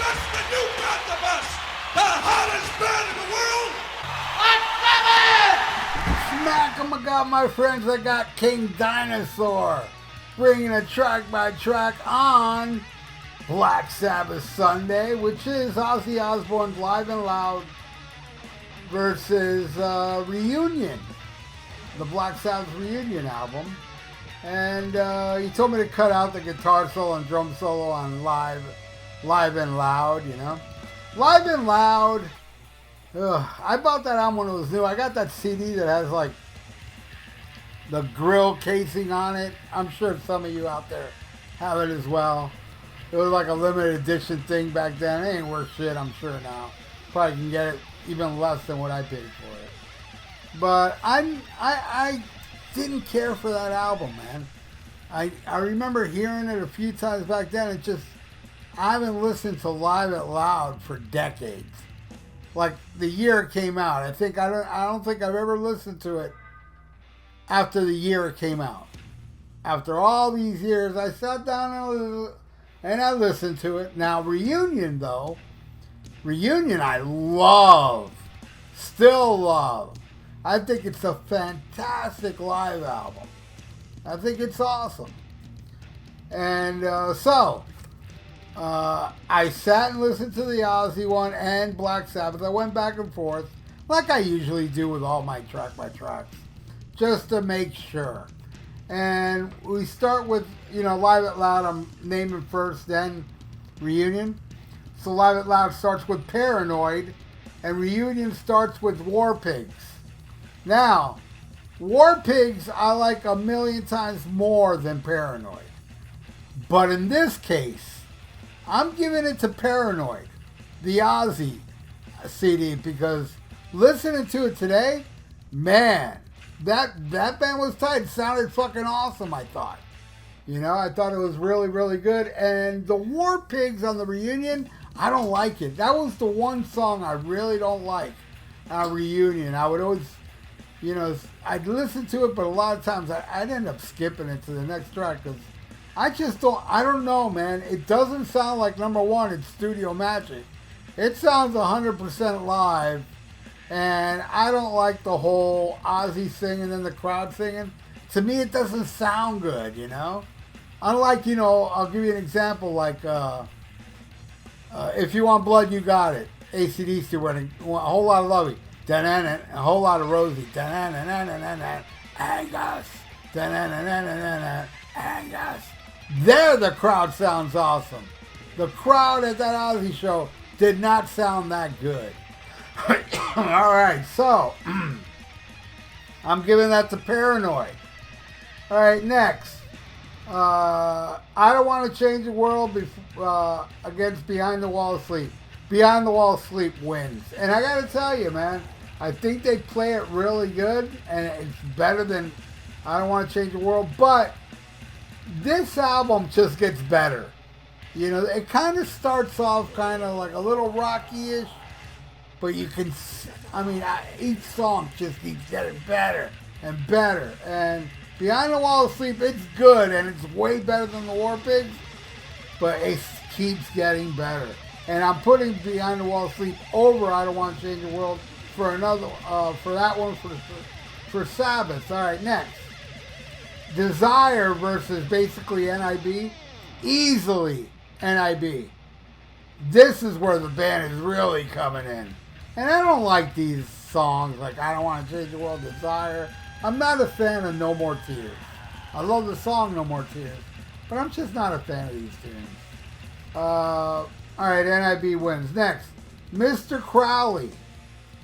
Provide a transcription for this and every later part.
us than you got the best. The hottest band in the world. Smack 'em, I got my friends. I got King Dinosaur bringing a track by track on Black Sabbath Sunday, which is Ozzy Osbourne's Live and Loud versus Reunion, the Black Sabbath Reunion album. And he told me to cut out the guitar solo and drum solo on Live and Loud, you know. Live and Loud. I bought that album when it was new. I got that CD that has like the grill casing on it. I'm sure some of you out there have it as well. It was like a limited edition thing back then. It ain't worth shit, I'm sure now. Probably can get it even less than what I paid for it. But I didn't care for that album, man. I remember hearing it a few times back then. It just, I haven't listened to Live It Loud for decades. Like the year it came out. I don't think I've ever listened to it after the year it came out. After all these years, I sat down and I listened to it. Now Reunion though, I love, still love. I think it's a fantastic live album. I think it's awesome. And I sat and listened to the Ozzy one and Black Sabbath. I went back and forth, like I usually do with all my track by tracks, just to make sure. And we start with, Live It Loud, I'm naming first, then Reunion. So Live It Loud starts with Paranoid, and Reunion starts with War Pigs. Now, War Pigs I like a million times more than Paranoid. But in this case, I'm giving it to Paranoid, the Ozzy CD, because listening to it today, man, that band was tight. It sounded fucking awesome, I thought. I thought it was really, really good. And the War Pigs on the Reunion, I don't like it. That was the one song I really don't like on Reunion. I would always, I'd listen to it, but a lot of times I'd end up skipping it to the next track because I don't know, man. It doesn't sound like, number one, it's Studio Magic. It sounds 100% live, and I don't like the whole Ozzy singing and the crowd singing. To me, it doesn't sound good, Unlike, I'll give you an example, like, If You Want Blood, You Got It. AC/DC, where a whole lot of Lovey, a whole lot of Rosie, Angus, Angus. There the crowd sounds awesome. The crowd at that Ozzy show did not sound that good. Alright, so I'm giving that to Paranoid. Alright, next. I Don't Want to Change the World against Behind the Wall of Sleep. Behind the Wall of Sleep wins. And I gotta tell you, man, I think they play it really good, and it's better than I Don't Want to Change the World, but this album just gets better. It kind of starts off kind of like a little rocky-ish, but you can, each song just keeps getting better and better. And Behind the Wall of Sleep, it's good, and it's way better than the War Pigs, but it keeps getting better. And I'm putting Behind the Wall of Sleep over I Don't Want to Change the World for that one for Sabbath. All right, next. Desire versus basically NIB. Easily NIB. This is where the band is really coming in. And I don't like these songs like I Don't Want to Change the World, Desire. I'm not a fan of No More Tears. I love the song No More Tears, but I'm just not a fan of these tunes. Alright, NIB wins. Next, Mr. Crowley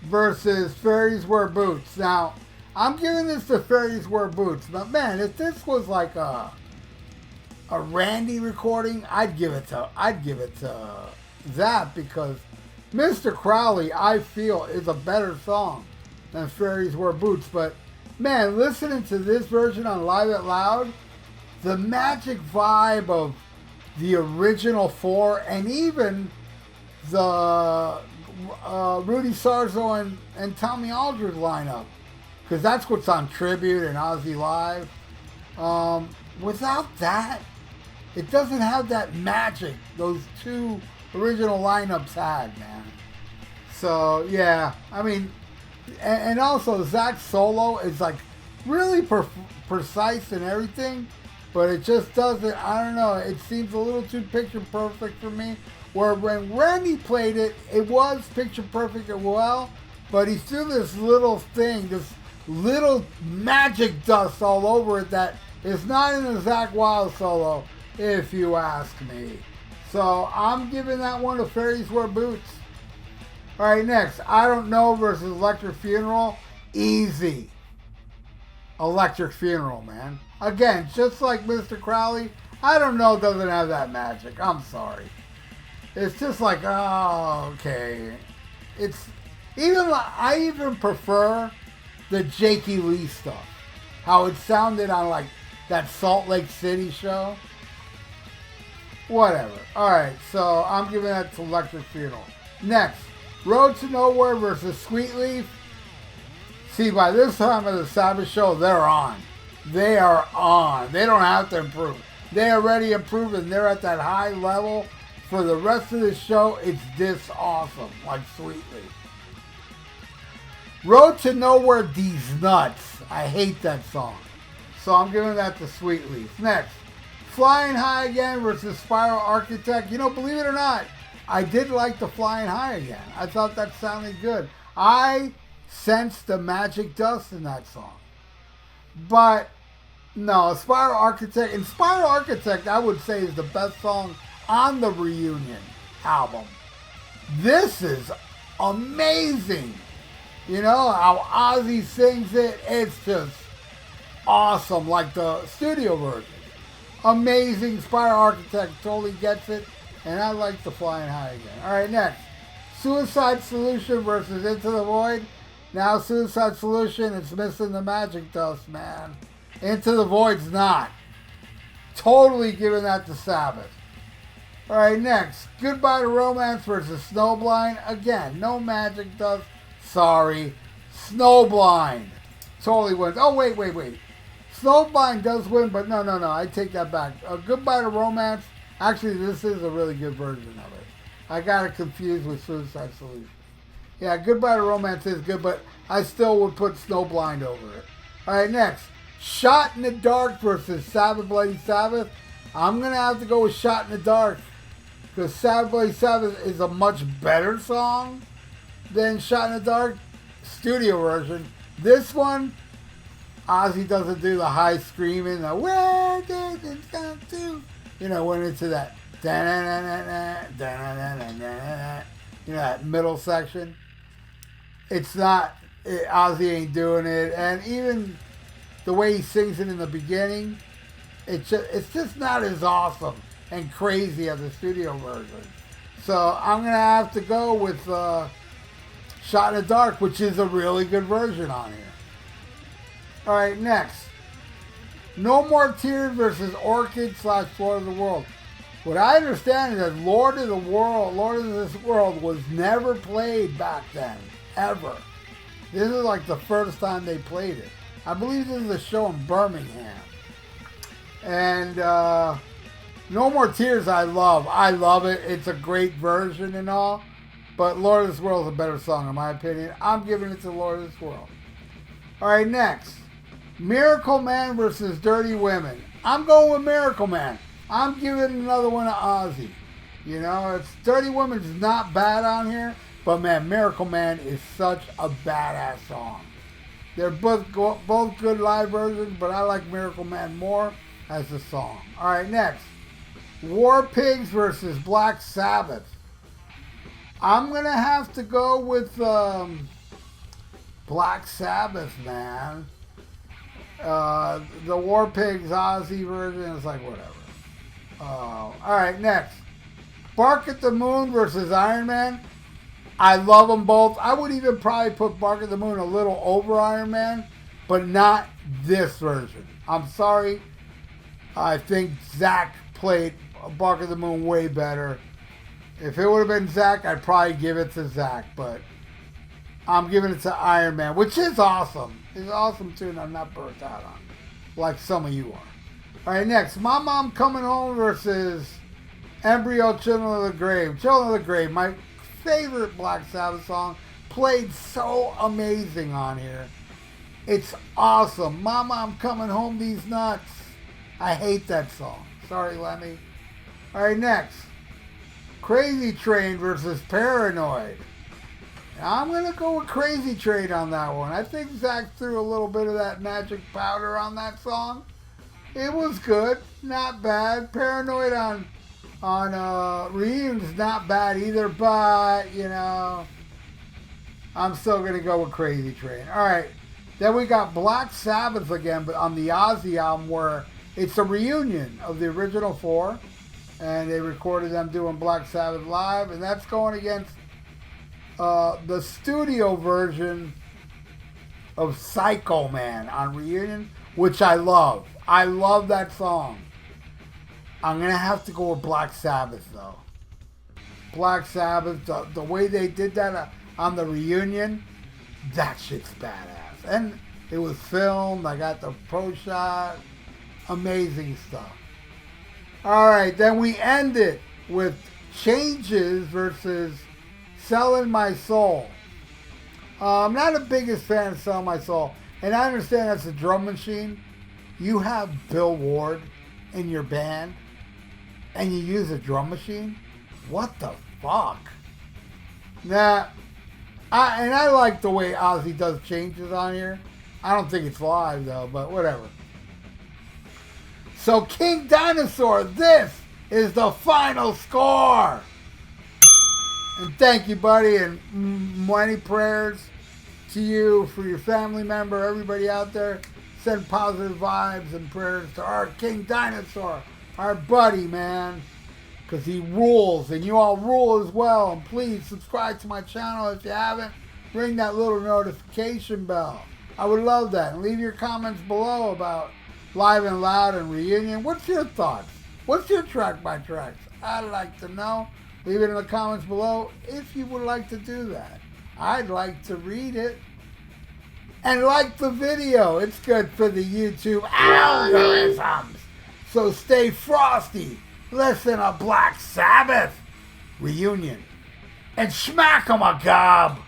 versus Fairies Wear Boots. Now, I'm giving this to Fairies Wear Boots, but man, if this was like a Randy recording, I'd give it to that, because Mr. Crowley, I feel, is a better song than Fairies Wear Boots. But man, listening to this version on Live It Loud, the magic vibe of the original four, and even the Rudy Sarzo and Tommy Aldridge lineup, because that's what's on Tribute and Ozzy Live. Without that, it doesn't have that magic, those two original lineups had, man. So, yeah. I mean, and also Zach's solo is like really precise and everything, but it just doesn't, I don't know, it seems a little too picture perfect for me. Where when Randy played it, it was picture perfect as well, but he threw this little thing, this little magic dust all over it that is not in the Zach Wild solo, if you ask me. So I'm giving that one to Fairies Wear Boots. All right, next, I Don't Know versus Electric Funeral. Easy. Electric Funeral, man. Again, just like Mr. Crowley, I Don't Know doesn't have that magic. I'm sorry. It's just like, oh, okay. It's even, I even prefer the Jakey Lee stuff. How it sounded on like that Salt Lake City show. Whatever. Alright, so I'm giving that to Electric Funeral. Next, Road to Nowhere versus Sweet Leaf. See, by this time of the Sabbath show, they're on. They are on. They don't have to improve. They already improved and they're at that high level. For the rest of the show, it's this awesome, like Sweet Leaf. Road to Nowhere, These Nuts. I hate that song. So I'm giving that to Sweet Leaf. Next, Flying High Again versus Spiral Architect. You know, believe it or not, I did like the Flying High Again. I thought that sounded good. I sensed the magic dust in that song. But, no, Spiral Architect, and Spiral Architect, I would say, is the best song on the Reunion album. This is amazing. You know, how Ozzy sings it, it's just awesome, like the studio version. Amazing. Spiral Architect totally gets it, and I like the Flying High Again. Alright, next. Suicide Solution versus Into the Void. Now, Suicide Solution, it's missing the magic dust, man. Into the Void's not. Totally giving that to Sabbath. Alright, next. Goodbye to Romance versus Snowblind. Again, no magic dust. Sorry. Snowblind totally wins. Oh, wait. Snowblind does win, but no. I take that back. Goodbye to Romance. Actually, this is a really good version of it. I got it confused with Suicide Solution. Yeah, Goodbye to Romance is good, but I still would put Snowblind over it. Alright, next. Shot in the Dark versus Sabbath Bloody Sabbath. I'm going to have to go with Shot in the Dark, because Sabbath Bloody Sabbath is a much better song than Shot in the Dark studio version. This one, Ozzy doesn't do the high screaming, the where did it come to? You know, went into that, you know, that middle section. It's not, Ozzy ain't doing it, and even the way he sings it in the beginning, it's just not as awesome and crazy as the studio version. So I'm going to have to go with Shot in the Dark, which is a really good version on here. Alright, next. No More Tears versus Orchid / Lord of the World. What I understand is that Lord of this World was never played back then. Ever. This is like the first time they played it. I believe this is a show in Birmingham. And No More Tears I love. I love it. It's a great version and all. But Lord of this World is a better song in my opinion. I'm giving it to Lord of this World. Alright, next. Miracle Man versus Dirty Women. I'm going with Miracle Man. I'm giving another one to Ozzy. You know, it's Dirty Women's not bad on here, but man, Miracle Man is such a badass song. They're both good live versions, but I like Miracle Man more as a song. Alright, next. War Pigs versus Black Sabbath. I'm going to have to go with Black Sabbath, man. The War Pigs Ozzy version is like whatever. Alright, next. Bark at the Moon versus Iron Man. I love them both. I would even probably put Bark at the Moon a little over Iron Man, but not this version. I'm sorry. I think Zach played Bark at the Moon way better. If it would have been Zach, I'd probably give it to Zach, but I'm giving it to Iron Man, which is awesome. It's awesome too, and I'm not burnt out on it, like some of you are. Alright, next. My Mom Coming Home versus Embryo, Children of the Grave. Children of the Grave, my favorite Black Sabbath song, played so amazing on here. It's awesome. Mama, I'm coming home these nuts. I hate that song. Sorry, Lemmy. All right, next. Crazy Train versus Paranoid. Now, I'm going to go with Crazy Train on that one. I think Zach threw a little bit of that magic powder on that song. It was good. Not bad. Paranoid on Reunion's not bad either, but, you know, I'm still going to go with Crazy Train. All right. Then we got Black Sabbath again, but on the Ozzy album, where it's a reunion of the original four. And they recorded them doing Black Sabbath live. And that's going against the studio version of Psycho Man on Reunion, which I love. I love that song. I'm going to have to go with Black Sabbath, though. Black Sabbath, the way they did that on the Reunion, that shit's badass. And it was filmed. I got the pro shot. Amazing stuff. All right, then we end it with Changes versus Selling My Soul. I'm not the biggest fan of Selling My Soul. And I understand that's a drum machine. You have Bill Ward in your band and you use a drum machine? What the fuck? Nah. I like the way Ozzy does Changes on here. I don't think it's live though, but whatever. So King Dinosaur, this is the final score. And thank you, buddy, and many prayers to you for your family member, everybody out there. Send positive vibes and prayers to our King Dinosaur, our buddy, man, because he rules, and you all rule as well. And please subscribe to my channel if you haven't. Ring that little notification bell. I would love that. And leave your comments below about Live and Loud and Reunion. What's your thoughts? What's your track by tracks? I'd like to know. Leave it in the comments below if you would like to do that. I'd like to read it. And like the video. It's good for the YouTube algorithms. So stay frosty. Listen to Black Sabbath Reunion. And smack 'em a gob.